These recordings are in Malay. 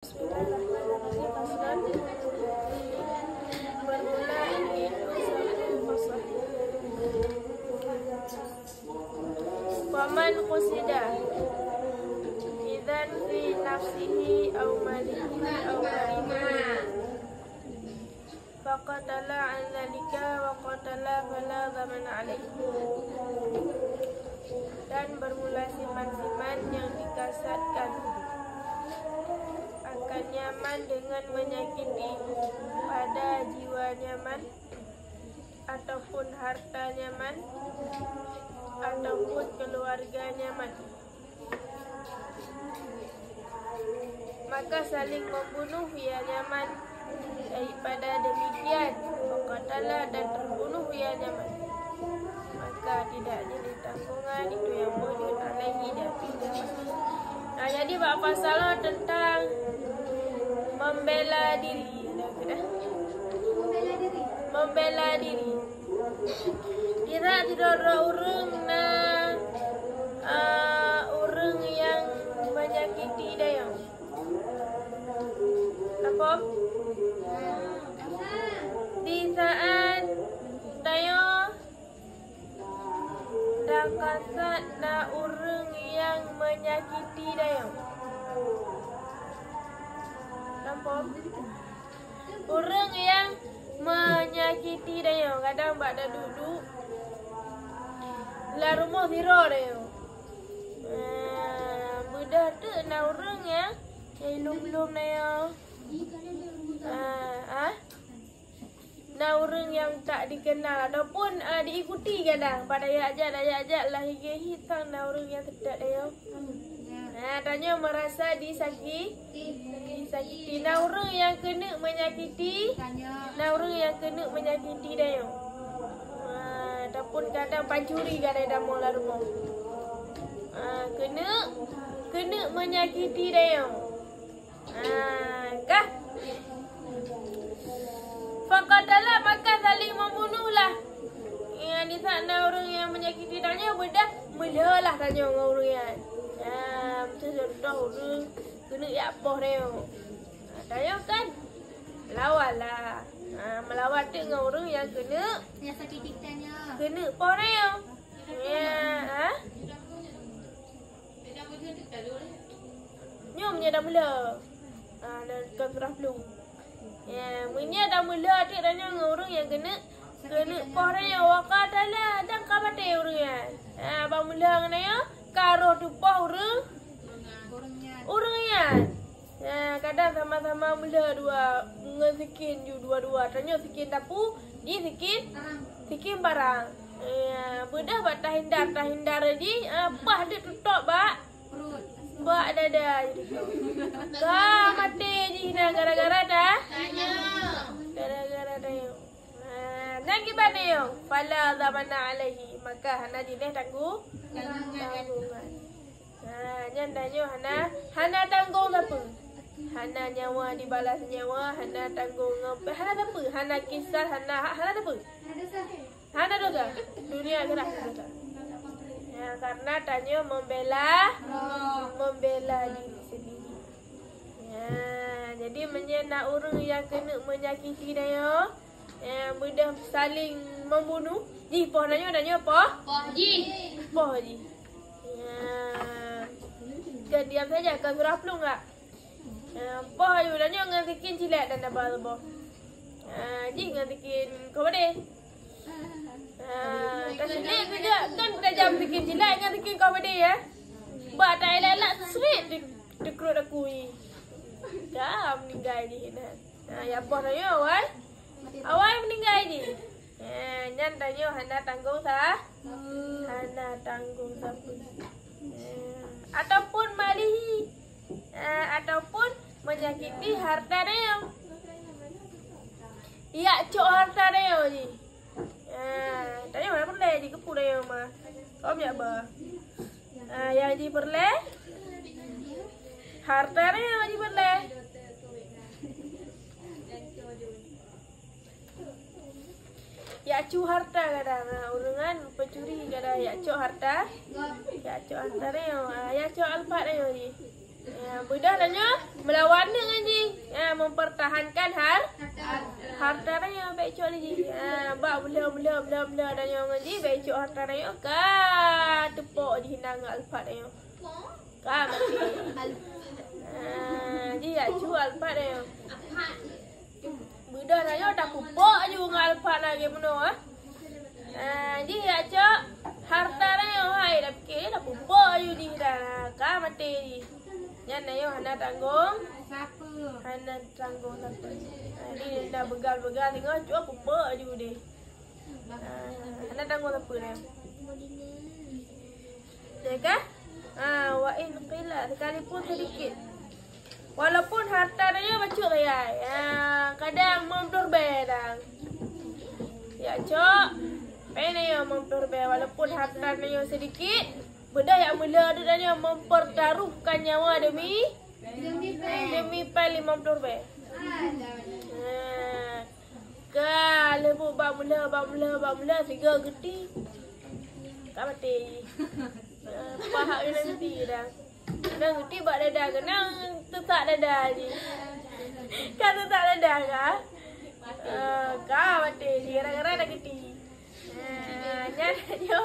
Bismillahirrahmanirrahim. Bermula ingin fasal. Waman qusida idzan fi nafsihi aw malihi aw ghairihi faqatala an dzalika wa qatala fala dhaman alaihi. Dan bermula siman-siman yang dikasatkan akan nyaman dengan menyakiti pada jiwa nyaman ataupun harta nyaman ataupun keluarga nyaman, maka saling membunuh ya nyaman. Daripada demikian maqatala dan terbunuh ya nyaman, maka tidak jadi tanggungan itu yang wujud alaihi dafinya. Jadi bab pasal tentang membela diri. Membela diri. Tidak ada orang orang yang menyakiti dia. Apa? Di saat dia dah kasat na orang yang menyakiti dia. Nampak? Orang yang menyakiti dia kadang pada duduk la rumah zero dia. Mudah tu na orang yang belum dia. Na orang yang tak dikenal ataupun diikuti kadang pada ayat-ayat lah hitang na orang yang tidak dia. Tanya merasa disakiti. Na orang yang kena menyakiti, na orang yang kena menyakiti dia. Ataupun kadang pancuri kadang dah mula rumah. Kena menyakiti dia. Kah? Faqatala maka saling membunuhlah. Di sana orang yang menyakiti tanya bedah mulalah tanya dengan orang yang macam dah orang kena apa dia. Tanya kan lawanlah. Melawan dengan orang yang kena sakit tanya. Kena apa dia. Nyomnya dah mula. Dan surah belum. Punya dah mula adik tanya dengan orang yang kena pahre waqatala dan kabate orang yang. Abang mula dengan dia karo tu pah orang yang. Kadang sama-sama mula dua ngezikin ju dua-dua. Tanya zikin tapu, dia zikin barang. Bedah buat tahindar di pah dia tutup Bak dada jadi kau mati je gara-gara dah. Gara-gara dia. Nak gimana dia? Fala zamana alaihi. Maka hana jineh tanggungan. Nyandanya hana tanggung apa? Hana nyawa dibalas nyawa, hana tanggung apa? Hana apa? Hana kisah, hana apa? Hana dosa. Dunia gerak dosa. Karena tanya membela diri sendiri. Jadi menyena orang yang kena menyakiti dia, mudah saling membunuh. Ji poh nanya apa? Poh ji. Kan diam saja kan surah pelung enggak? Poh ayu nanya ngazikin cilat dan apa. Ji ngazikin kau deh. Kasih kerja kan dah jam bikin jilat dengan bikin kau pada ya. Buat tak elak sweet dekrut aku ni. Dah meninggal ni dah. Ya apa tanya awal meninggal ni. Nyan tanya hana tanggung hana tanggung siapa. Ataupun malihi ataupun menyakiti harta dia. Ya cok harta dia ni. Tanya mana perle di kepu dia mah. Kau punya apa? Yang di perle harta dia yang di perle. Ya cu harta kadang urungan pencuri kadang ya cok harta. Ya cok harta dia. Ya cok alpat dia ni. Budak tanya melawan dengan ji. Mempertahankan harta raya baik cok ji. Bak bela dan yang ji baik cok harta raya ka tepuk ji hindang alfat raya. Ka mati. Ji ya cu alfat raya. Budak raya dah pupuk ju dengan alfat lagi benar. Ji ya cok harta raya hai dah fikir dah pupuk ju ji dah. Ka mati ji. Yan na yun, Hana tanggung. Hana tanggung siapa? Ni dah begal-begal tengok cuak pupa je dia. Hana tanggung siapa ni? Ya kan? Wa in qila sekalipun sedikit. Walaupun harta dia bacuk saya. Kadang memdur bedang. Ya cok. Pengen ya memdur be walaupun harta dia sedikit. Benda yang mula ada dan yang mempertaruhkan nyawa demi pal 50 rupiah. Kalau bu bak mula tiga geti. Tak mati. Pahak kena geti dah. Kena geti bak dadah kena tetap dadah ni. Kan tetap dadah kah? Kah mati. Gara-gara dah geti. Nyanyo,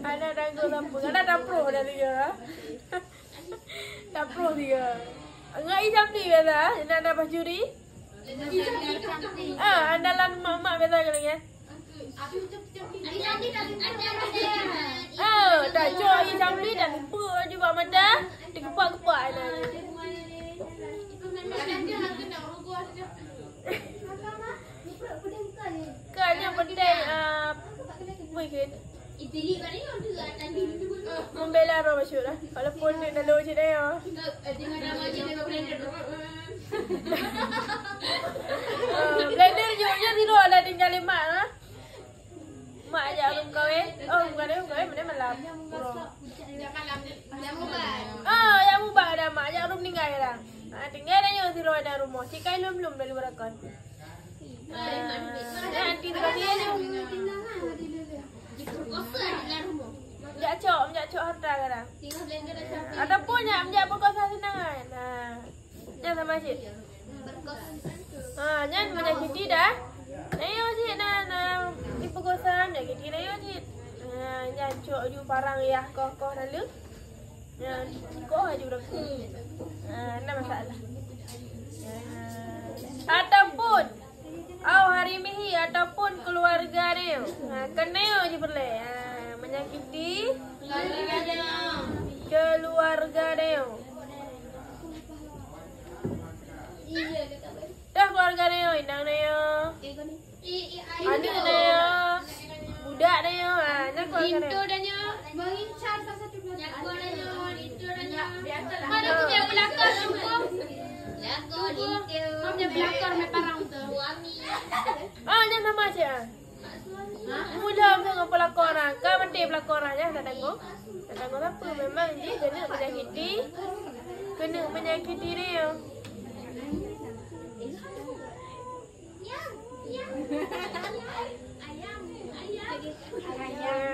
Ana tanggung lampu. Ana dah pro dah dia. Dah pro dia. Ngai jam ni biasa. Ina dah bajuri. Anda lan mak biasa kan ya. Dah joy jam ni dah lupa juga mata. Dikepak-kepak ana. Kan yang penting mungkin membela roh masyur lah. Walaupun dia dah lojit dah ya. Blender jauhnya zero lah tinggal 5 lah. Mak ajak rum kahwin. Bukan dia kahwin, mana malam. Yang ubah dah mak ajak rum tinggal lah. Tinggal dah yang zero ada rumah. Cikai belum dari berakon. Nanti dekat dia ni. Menjak cok harta kan. Ataupun menjak perkosa senang kan. Jangan sama cik. Jangan menyakiti dah. Ayo cik nak diperkosa menyakiti dah yo cik. Jangan cok ju parang ya koh lalu. Koh aja berlaku. Ada masalah. Ataupun hari mihi ataupun keluarga dia. Kena je boleh. Menyakiti keluarga dia. Dah keluarga dia, indang dia. Adik dia. Budak dia. Nak keluarga dia. Mengincar salah satu budak. Mana punya belakang semua? Kau punya belakang me parang tu. Jangan sama je. Mula dengan pelakon orang. Kau mesti pelakon orang je. Tak tanggung. Tak tanggung apa. Memang dia kena menyakiti. Kena menyakiti dia.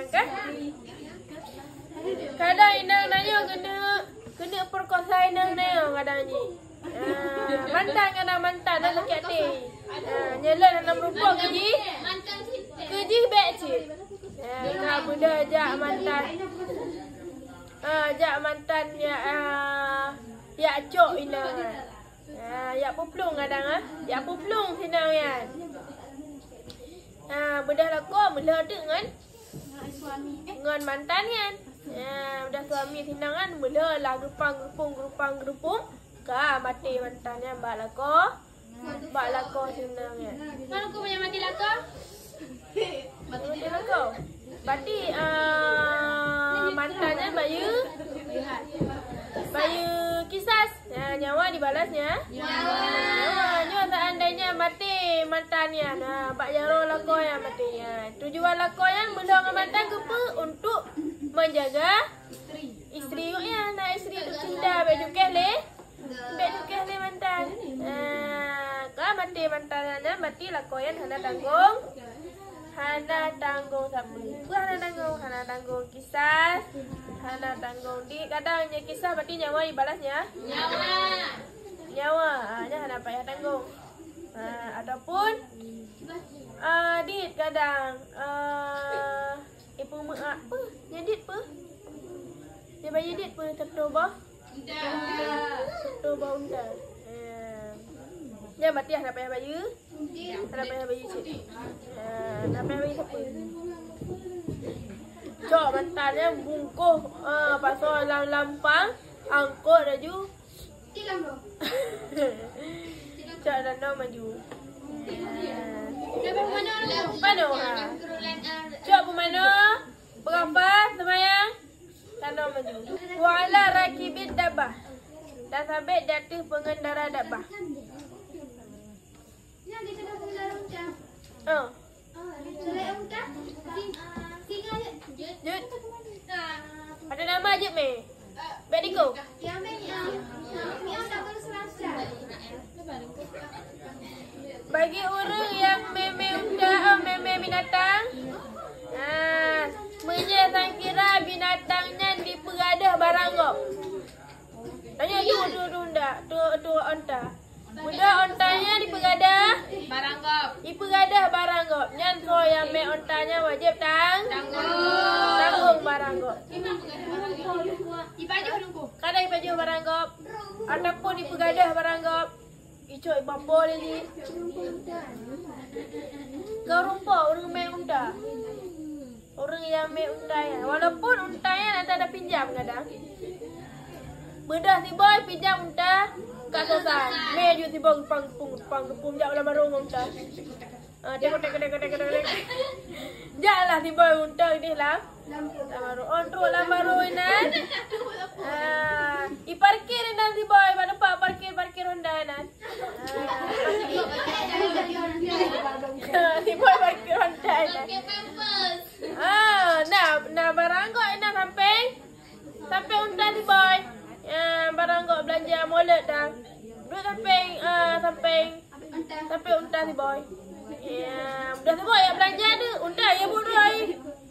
Kan? Kadang Inang nanya kena perkosa Inang nanya kadang ni. Mantan dah sakit hati. Nyelan dalam rupa keji. Keji baik cik. Kau benda ajak mantan. Ajak mantan ya cok Inang. Ya puplung kadang ya puplung senang kan. Bedah lakon mula dengan mantan kan. Bedah suami senang kan mula lah gerupang. Ka mati mantannya bak lako senang kan. Mana kau punya mati lako? Mati lako. Berarti mantannya bayu kisah. Nyawa dibalasnya. Nyawa seandainya mati mantannya. Bak jaro lako yang matinya. Tujuan lako yang benda dengan mantan kepa untuk menjaga isteri ya. Nak isteri tu cinta baju kehle. Baju kehle mantan. Kalau mati mantannya mati lako yang Hana tanggung. Hana tanggung siapa? Hana tanggung kisah. Hana tanggung. Di kadangnya kisah berarti nyawa dibalasnya. Nyawa. Nya Hana payah tanggung. Ataupun dit kadang ibu apa? Nyedit apa? Dia bayi dit apa? Tertoba? Tertoba unta. Dia berarti Hana payah bayi. Hana payah bayi cik. Hana payah bayi siapa? Cok mentalnya bungkuh pasal lampang angkut laju. Cok dan maju. Mana? Cok mana? Berapa semayang? Tanam maju. Wala rakibid dabah. Dan sampai jatuh pengendara dabah. Jut. Ada nama Jut me. Bediko. Bagi orang yang meme unta, meme binatang, menyesang kira binatangnya diperadah barang kau. Tanya tu onta. Muda ontanya diperadah Barang kop. diperadah barang kau. Nyan so yang me ontanya wajib tanggung barang kau. Ipaju nunggu. Kadang ipaju barang kau ataupun diperadah barang kau. Icoi bapa lagi. Kau rumpah orang main unta. Orang yang main unta ya. Walaupun untanya nanti ada pinjam kadang. Bedah si boy pinjam unta kat sosan. Meju si boy pang jak dalam barung unta. Tengok. Jaklah si boy unta ini lah. Untuk dalam barung ini. Parkir nan si boy, mana pak parkir Honda nan. Si boy parkir Honda nan. Nah barang kau nak sampai unta si boy. Barang kau belanja molet dah. Duduk sampai unta si boy. Udah si boy yang belanja tu, unta ya bodoh.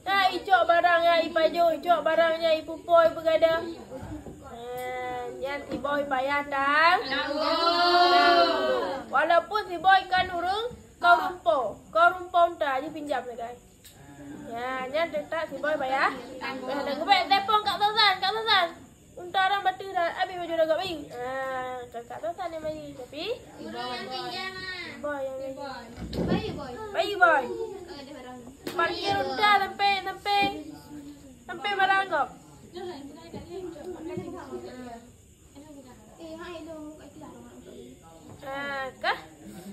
Icok barangnya ipaju, icok barangnya ipupoi bergada. Yang si boy payah tanggung. Walaupun si boy kan urung kau rumpau unta je pinjam lah guys. Yang tetap si boy payah tanggung. Ngebek telepon kat Sosan. Unta orang batu dah habis baju dah kat bayi. Kat Sosan yang bayi tapi boy yang bayi boy. Parkir unta sampai barang kau. Kah?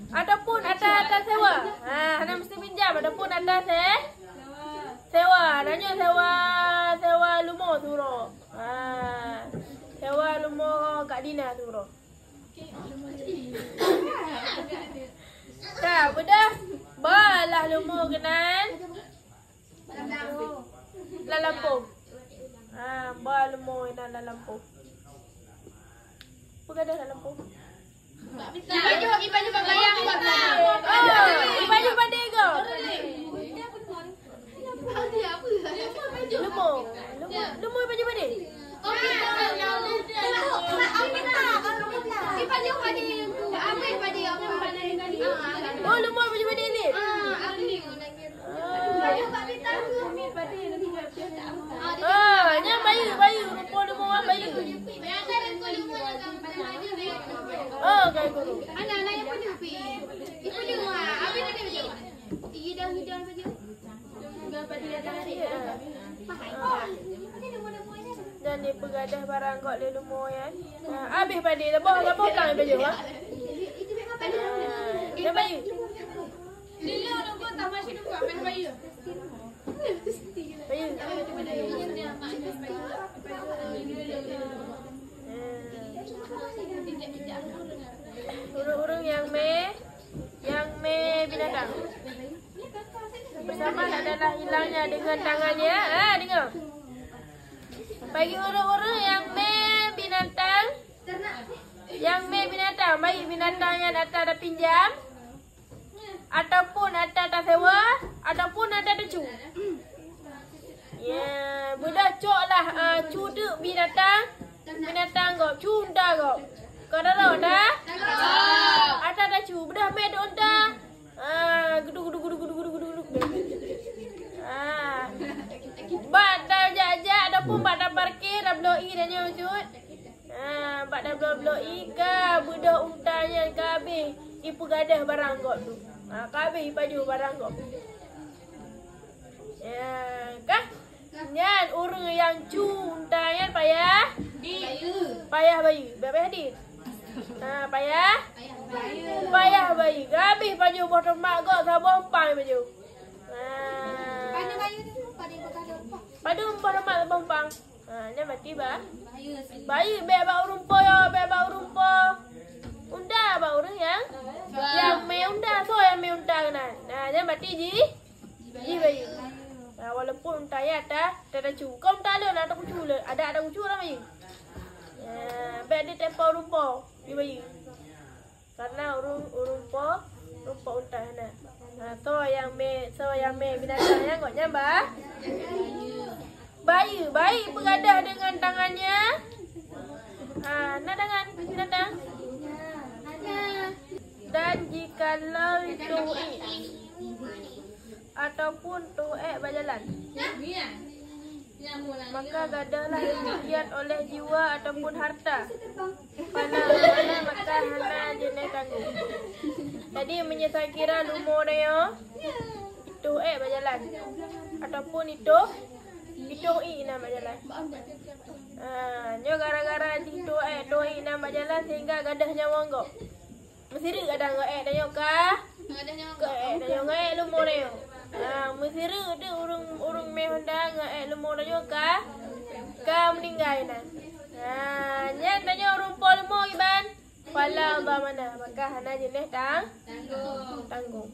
Ataupun ada sewa. Hana mesti pinjam. Ataupun ada sewa. Nanya sewa lumur suruh. Sewa lumur Kak Dina suruh. Dah, bedah. Balah lumur kenan. Lampung. Bal lumur kenan Lampung. Bergadah Lampung. Ipaju bayang buat Ipaju badai kau. Lumur ipaju badai. Oh, lumur ipaju badai ni. Nya bayi lumur bayi. Kayak guru. Anak-anak yang punya api. Ibu dia muat. Api nak dia macam mana? Hidang baju. Enggak pada dia tarik. Dan dia pegadah barang kau dia lumur ya. Habis pada dia bawa pulang baju ah. Dia bayi. Lila nunggu tak masih nunggu ambil bayi. Bayi. Urung-urung yang me binatang. Bersama adalah hilangnya dengan tangannya. Dengar. Bagi urung-urung yang me binatang, baik binatang yang ada pinjam, ataupun ada sewa, ataupun ada cu. Ya, budak cok lah cu tu binatang. Binatang kau cu unta kau. Kau dah tahu dah? Ada cu budak med unta. Gudu. Bat dah jajak dah pun bat dah parkir dah bloi dah nyujud. Bat dah bloi ke budak untanya ke habis. Ipu gadah barang kau tu. Kabeh baju barang kau. Ya, kah? Nyan urang yang cu untayan payah. Payah bayi. Payah hadis. Payah. Payah bayi. Habis baju botol mak kau sabon pang baju. Pada umpah mak sabon pang. Nya mati ba? Bayi be ba urumpo yo, be ba urumpo. Unda ba urang yang me unda so yang me unda kan. Nya mati ji. Ji bayi. Walaupun unta ya ada cu. Kau unta le nak kucu le. Ada kucu lah bayi. Be ada tempo rumpo di bayi. Karena rumpo unta na. So yang me binatang yang kau nyamba. Bayi bergadah dengan tangannya. Nak dengan binatang. Dan jikalau itu ataupun tuek berjalan, maka gadahlah demikian oleh jiwa ataupun harta. Pada maka hana jenis tanggung. Jadi menyesal kira lumur dia tuek berjalan ataupun itu nak berjalan. Nyo gara-gara di tuek nak berjalan sehingga gadahnya monggok. Mesti gadah ngaek dia kah? Ngaek dia ngaek lumur dia. Mesti ada urung meh honda ngaek lumur dia kah? Kah meninggal nan. Nya tanya urung pol mo iban. Pala ba mana? Maka hana jenis tanggung.